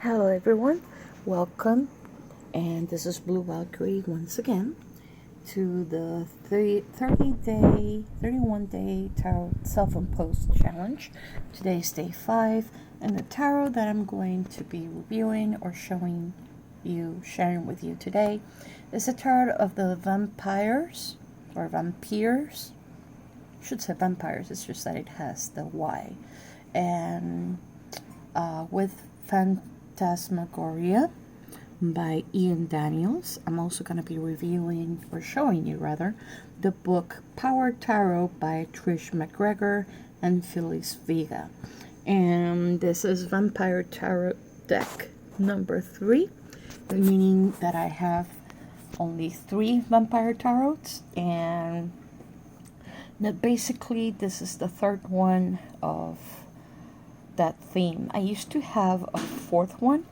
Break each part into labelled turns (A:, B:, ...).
A: Hello everyone, welcome, and this is Blue Valkyrie once again to the 31-day Tarot Self-Imposed Challenge. Today is day 5, and the tarot that I'm going to be reviewing or sharing with you today is the Tarot of the Vampires, or Vampyres. I should say vampires, it's just that it has the Y. And with Phantasmagoria by Ian Daniels. I'm also going to be reviewing, or showing you rather, the book Power Tarot by Trish McGregor and Phyllis Vega. And this is Vampire Tarot deck number 3, meaning that I have only 3 Vampire Tarots, and that basically this is the third one of that theme. I used to have a 4th one,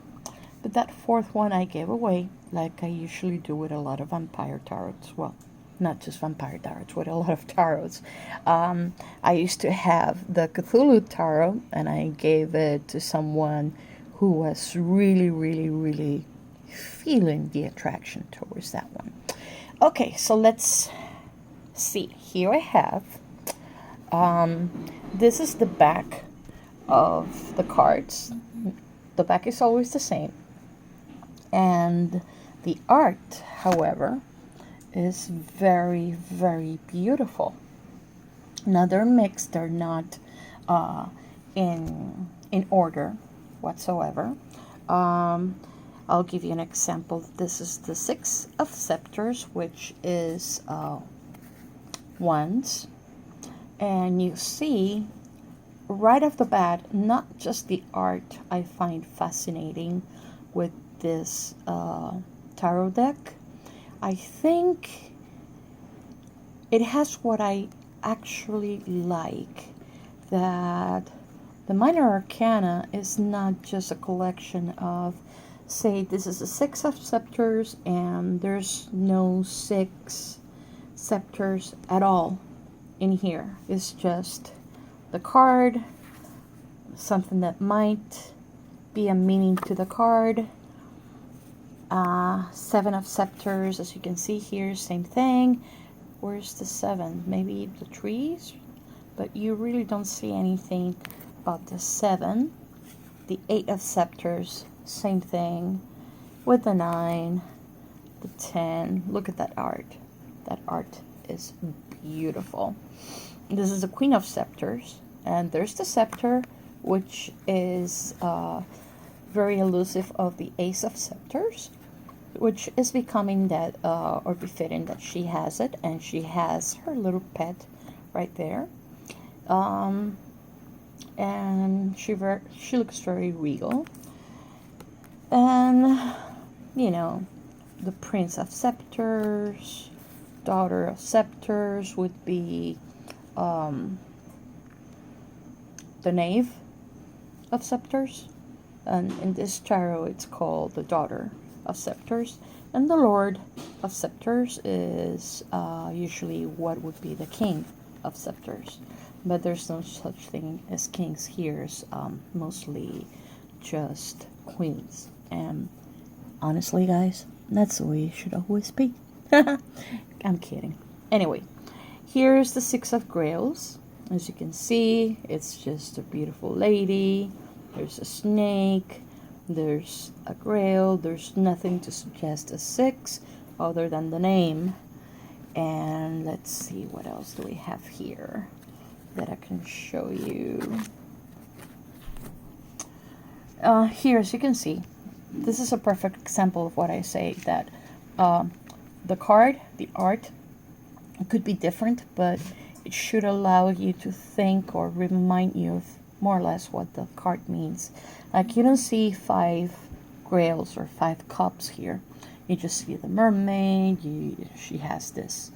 A: but that 4th one I gave away, like I usually do with a lot of vampire tarots. Well, not just vampire tarots, with a lot of tarots. I used to have the Cthulhu tarot, and I gave it to someone who was really feeling the attraction towards that one. Okay, so let's see. Here I have, this is the back of the cards. The back is always the same, and the art, however, is very beautiful. Now they're mixed, they're not in order whatsoever. I'll give you an example. This is the 6 of Scepters, which is wands, and you see right off the bat, not just the art I find fascinating with this tarot deck. I think it has what I actually like, that the minor arcana is not just a collection of, say, this is a 6 of scepters and there's no 6 scepters at all in here. It's just the card, something that might be a meaning to the card. 7 of Scepters, as you can see here, same thing. Where's the 7? Maybe the trees? But you really don't see anything about the 7. The 8 of Scepters, same thing. With the 9, the 10. Look at that art. That art is beautiful. This is the Queen of Scepters, and there's the scepter, which is very elusive of the Ace of Scepters, which is becoming that, or befitting that she has it, and she has her little pet right there. And she looks very regal. And, you know, the Prince of Scepters, Daughter of Scepters would be the Knave of Scepters, and in this tarot it's called the Daughter of Scepters, and the Lord of Scepters is usually what would be the King of Scepters, but there's no such thing as kings here. It's mostly just queens, and honestly guys, that's the way it should always be. I'm kidding. Anyway, here's the 6 of Grails. As you can see, it's just a beautiful lady. There's a snake. There's a grail. There's nothing to suggest a 6 other than the name. And let's see, what else do we have here that I can show you. Here, as you can see, this is a perfect example of what I say, that the card, the art, it could be different, but it should allow you to think or remind you of more or less what the card means. Like, you don't see 5 grails or 5 cups here. You just see the mermaid. She has this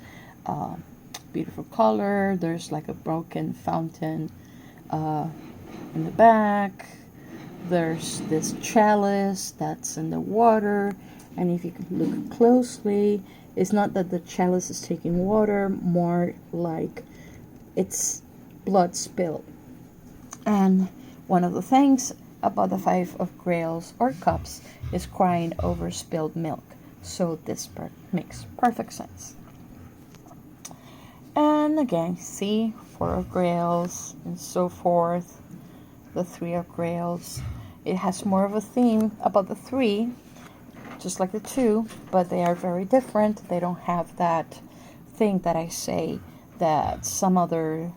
A: beautiful color. There's like a broken fountain in the back. There's this chalice that's in the water. And if you can look closely, it's not that the chalice is taking water, more like it's blood spilled. And one of the things about the Five of Grails or Cups is crying over spilled milk. So this part makes perfect sense. And again, see, Four of Grails and so forth. The Three of Grails. It has more of a theme about the three, just like the two, but they are very different. They don't have that thing that I say that some other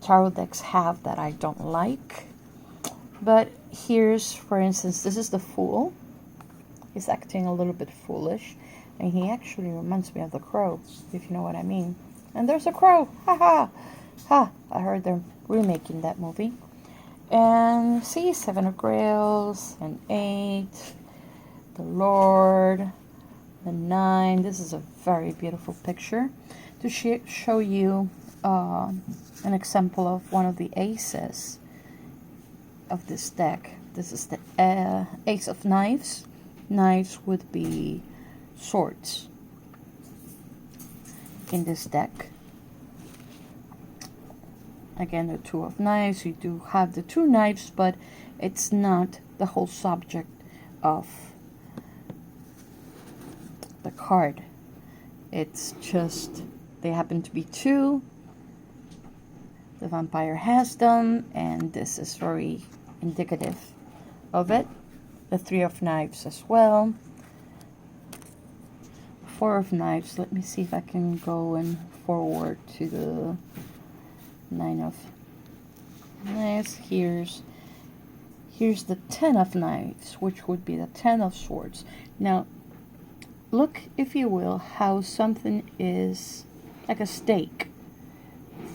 A: tarot decks have that I don't like. But here's, for instance, this is the Fool. He's acting a little bit foolish, and he actually reminds me of the Crow, if you know what I mean. And there's a crow! Ha ha! Ha! I heard they're remaking that movie. And see, Seven of Grails, and 8, the Lord, the 9. This is a very beautiful picture to show you an example of one of the aces of this deck. This is the Ace of Knives. Knives would be swords in this deck. Again, the Two of Knives. You do have the two knives, but it's not the whole subject of the card. It's just they happen to be two. The vampire has them, and this is very indicative of it. The Three of Knives as well. Four of Knives. Let me see if I can go and forward to the Nine of Knives. Here's the Ten of Knives, which would be the Ten of Swords. Now, look, if you will, how something is like a stake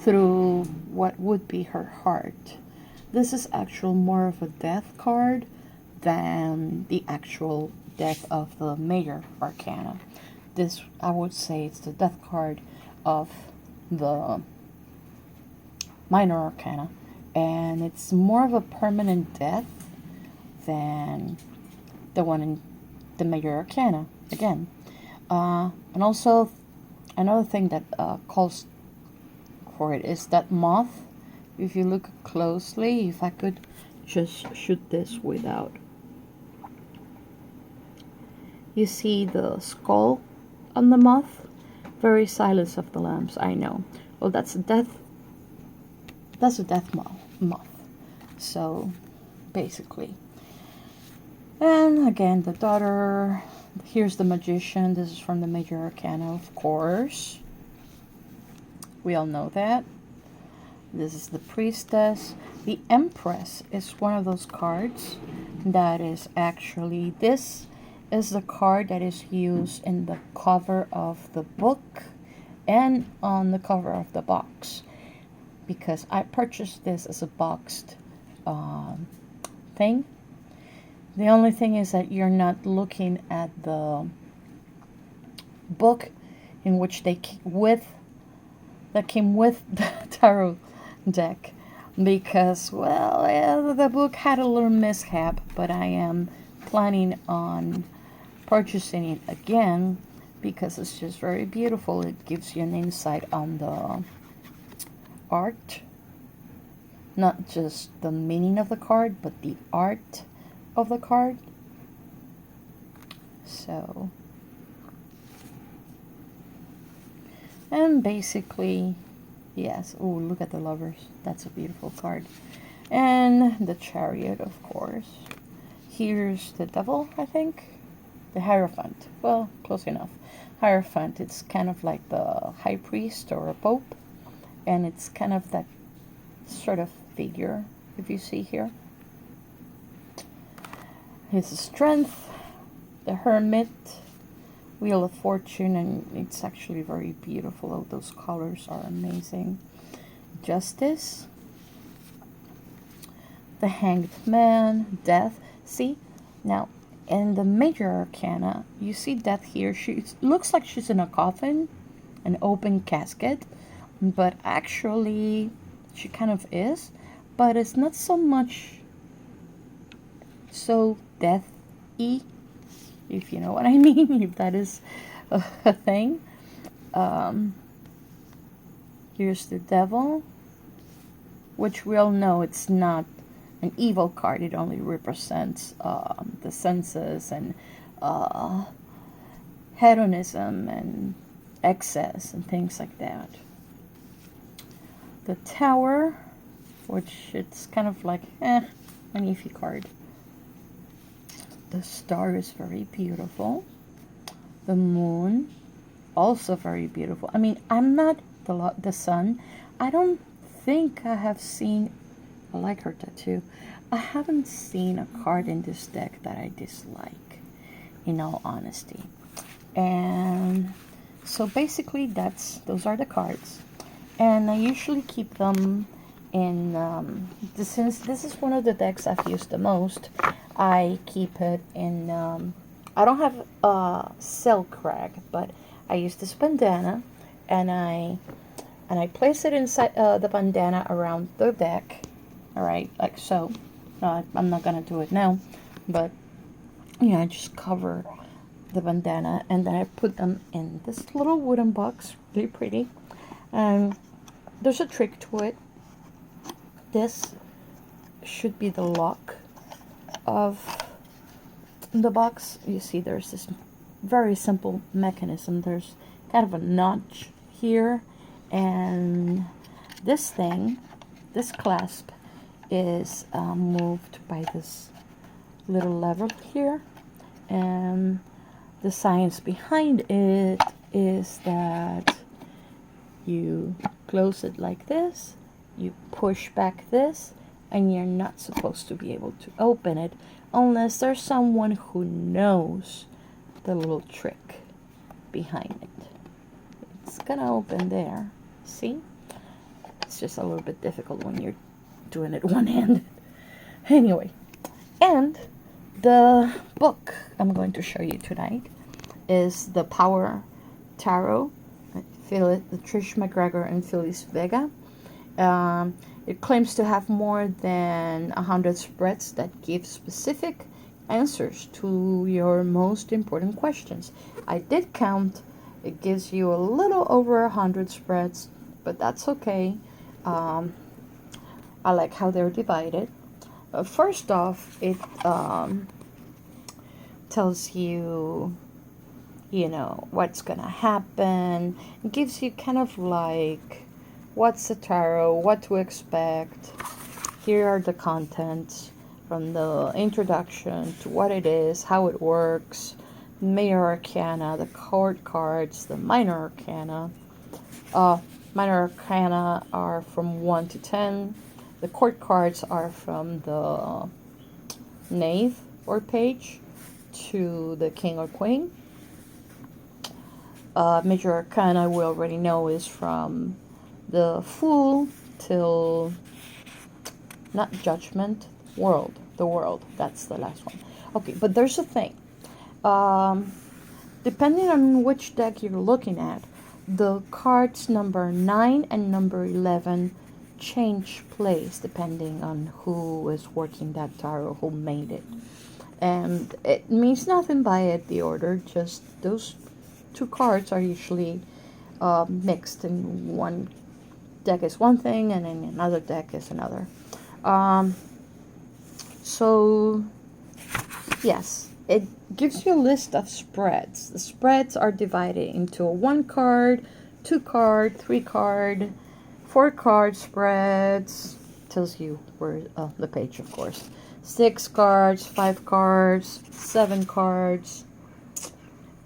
A: through what would be her heart. This is actual more of a death card than the actual death of the major arcana. This, I would say, it's the death card of the minor arcana, and it's more of a permanent death than the one in the major arcana again. And also another thing that calls for it is that moth. If you look closely, if I could just shoot this without, you see the skull on the moth. Very Silence of the Lambs, I know. Well, that's a death moth. So basically, and again, the daughter. Here's the Magician. This is from the major arcana, of course. We all know that. This is the Priestess. The Empress is one of those cards that is actually, this is the card that is used in the cover of the book and on the cover of the box, because I purchased this as a boxed thing. The only thing is that you're not looking at the book in which that came with the tarot deck, because, well, yeah, the book had a little mishap, but I am planning on purchasing it again because it's just very beautiful. It gives you an insight on the art, not just the meaning of the card, but the art of the card. So, and basically, yes. Oh, look at the Lovers. That's a beautiful card. And the Chariot, of course. Here's the Devil, I think. The Hierophant. Well, close enough. Hierophant, it's kind of like the High Priest or a Pope. And it's kind of that sort of figure, if you see here. His Strength, the Hermit, Wheel of Fortune, and it's actually very beautiful. Oh, those colors are amazing. Justice, the Hanged Man, Death. See, now in the major arcana, you see Death here. She looks like she's in a coffin, an open casket, but actually she kind of is, but it's not so much so death-y, if you know what I mean, if that is a thing. Here's the Devil, which we all know it's not an evil card. It only represents the senses and hedonism and excess and things like that. The Tower, which it's kind of like an iffy card. The Star is very beautiful. The Moon, also very beautiful. I mean, I'm not the Sun. I don't think I have seen, I like her tattoo. I haven't seen a card in this deck that I dislike, in all honesty. And so basically those are the cards. And I usually keep them in, since this is one of the decks I've used the most, I keep it in, I don't have a silk rag, but I use this bandana, and I place it inside the bandana around the deck, alright, like so. I'm not gonna do it now, but yeah, I just cover the bandana, and then I put them in this little wooden box, really pretty. There's a trick to it. This should be the lock of the box. You see there's this very simple mechanism. There's kind of a notch here, and this thing, this clasp, is moved by this little lever here, and the science behind it is that you close it like this, you push back this, and you're not supposed to be able to open it unless there's someone who knows the little trick behind it. It's gonna open there, see? It's just a little bit difficult when you're doing it one-handed. Anyway, and the book I'm going to show you tonight is the Power Tarot, the Trish McGregor and Phyllis Vega. It claims to have more than 100 spreads that give specific answers to your most important questions. I did count. It gives you a little over 100 spreads, but that's okay. I like how they're divided. First off, it tells you, what's gonna happen. It gives you kind of like what's the tarot, what to expect. Here are the contents, from the introduction to what it is, how it works, major arcana, the court cards, the minor arcana. Minor arcana are from 1 to 10. The court cards are from the knave or page to the king or queen. Major arcana, we already know, is from the Fool till, not Judgment, World. The World, that's the last one. Okay, but there's a thing. Depending on which deck you're looking at, the cards number 9 and number 11 change place depending on who is working that tarot, who made it. And it means nothing by it, the order, just those two cards are usually mixed. In one deck is one thing, and in another deck is another. So, yes, it gives you a list of spreads. The spreads are divided into a 1 card, 2 card, 3 card, 4 card spreads. Tells you where the page, of course. 6 cards, 5 cards, 7 cards,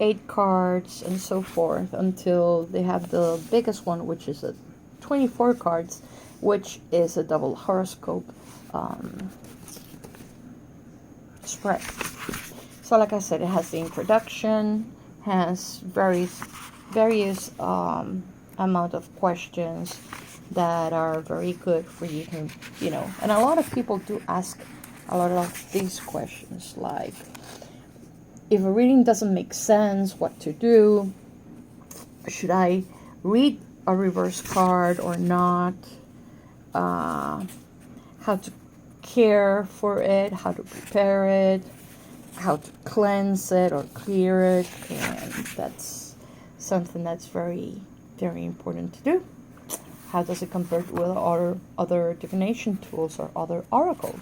A: 8 cards, and so forth, until they have the biggest one, which is a 24 cards, which is a double horoscope spread. So like I said, it has the introduction, has various amount of questions that are very good for you to, and a lot of people do ask a lot of these questions, like, if a reading doesn't make sense, what to do, should I read a reverse card or not, how to care for it, how to prepare it, how to cleanse it or clear it, and that's something that's very, very important to do. How does it compare with other divination tools or other oracles?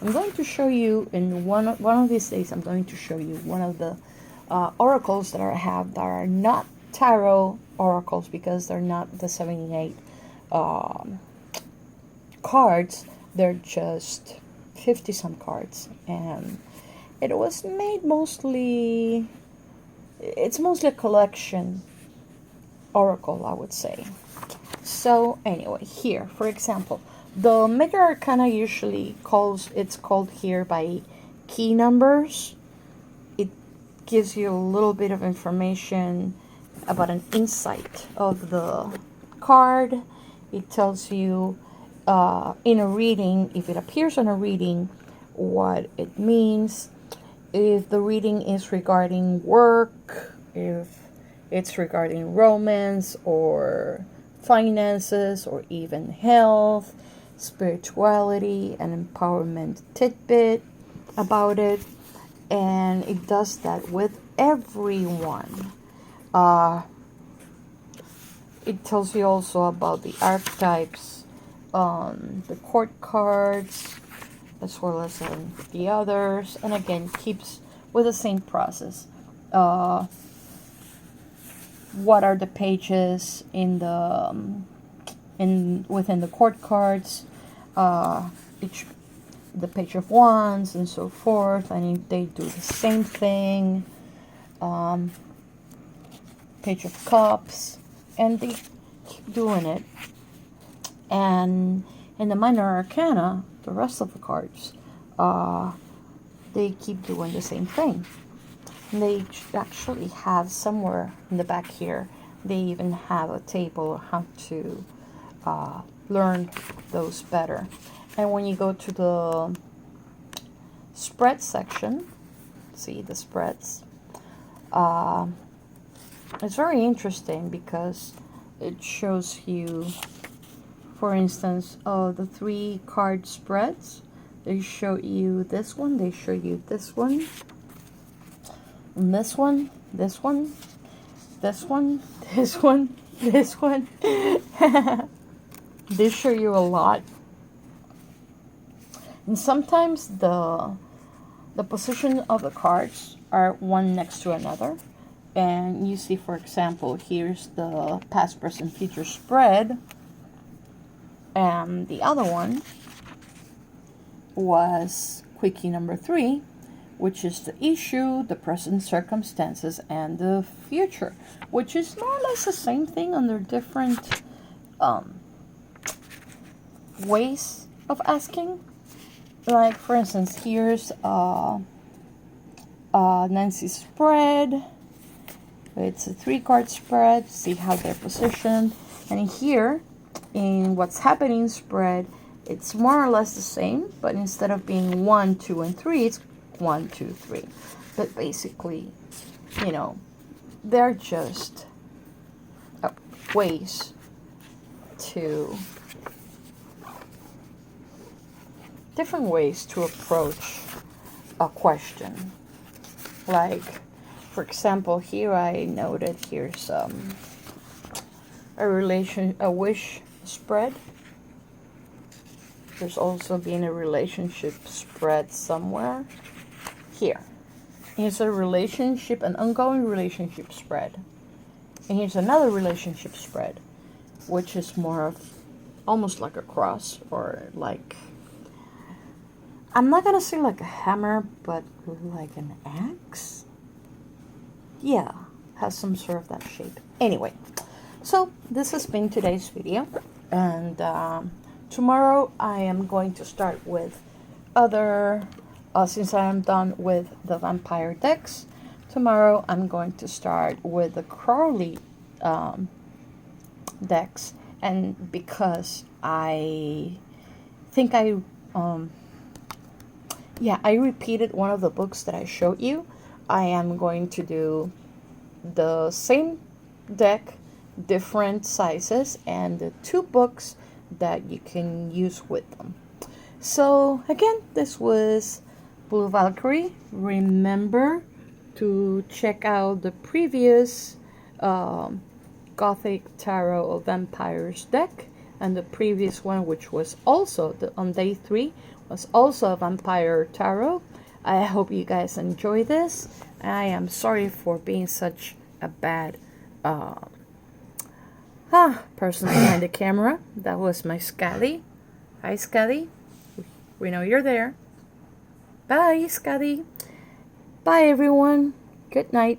A: I'm going to show you in one of these days. I'm going to show you one of the oracles that I have that are not tarot oracles, because they're not the 78 cards. They're just 50 some cards, and it was made mostly, it's mostly a collection oracle, I would say. So anyway, here, for example, the Mega Arcana usually it's called here by key numbers. It gives you a little bit of information about an insight of the card. It tells you in a reading, if it appears on a reading, what it means. If the reading is regarding work, if it's regarding romance or finances or even health, spirituality, and empowerment tidbit about it. And it does that with everyone. It tells you also about the archetypes, the court cards, as well as the others, and again keeps with the same process. What are the pages in the within the court cards? The page of wands and so forth, and they do the same thing. Page of cups, and they keep doing it. And in the minor arcana, the rest of the cards, they keep doing the same thing. And they actually have somewhere in the back here, they even have a table how to learn those better. And when you go to the spread section, see the spreads, it's very interesting because it shows you, for instance, the 3 card spreads. They show you this one, they show you this one, and this one, this one, this one, this one, this one. They show you a lot. And sometimes the position of the cards are one next to another. And you see, for example, here's the past, present, future spread. And the other one was quickie number 3, which is the issue, the present circumstances, and the future, which is more or less the same thing under different ways of asking. Like, for instance, here's Nancy's spread. It's a 3-card spread. See how they're positioned. And here, in what's happening spread, it's more or less the same, but instead of being 1, 2, and 3, it's 1, 2, 3. But basically, you know, they're just ways to, different ways to approach a question. Like, for example, here I noted here's a wish spread. There's also been a relationship spread somewhere. Here. Here's a relationship, an ongoing relationship spread. And here's another relationship spread, which is more of almost like a cross, or like, I'm not gonna say like a hammer, but like an axe. Yeah, has some sort of that shape. Anyway, so this has been today's video, and tomorrow I am going to start with other, since I am done with the vampire decks, tomorrow I'm going to start with the Crowley decks. And because I think I repeated one of the books that I showed you, I am going to do the same deck, different sizes, and the 2 books that you can use with them. So again, this was Blue Valkyrie. Remember to check out the previous Gothic Tarot of Vampyres deck, and the previous one, which was also on day 3, was also a vampire tarot. I hope you guys enjoy this. I am sorry for being such a bad person behind the camera. That was my Scotty. Hi, Scotty. We know you're there. Bye, Scotty. Bye, everyone. Good night.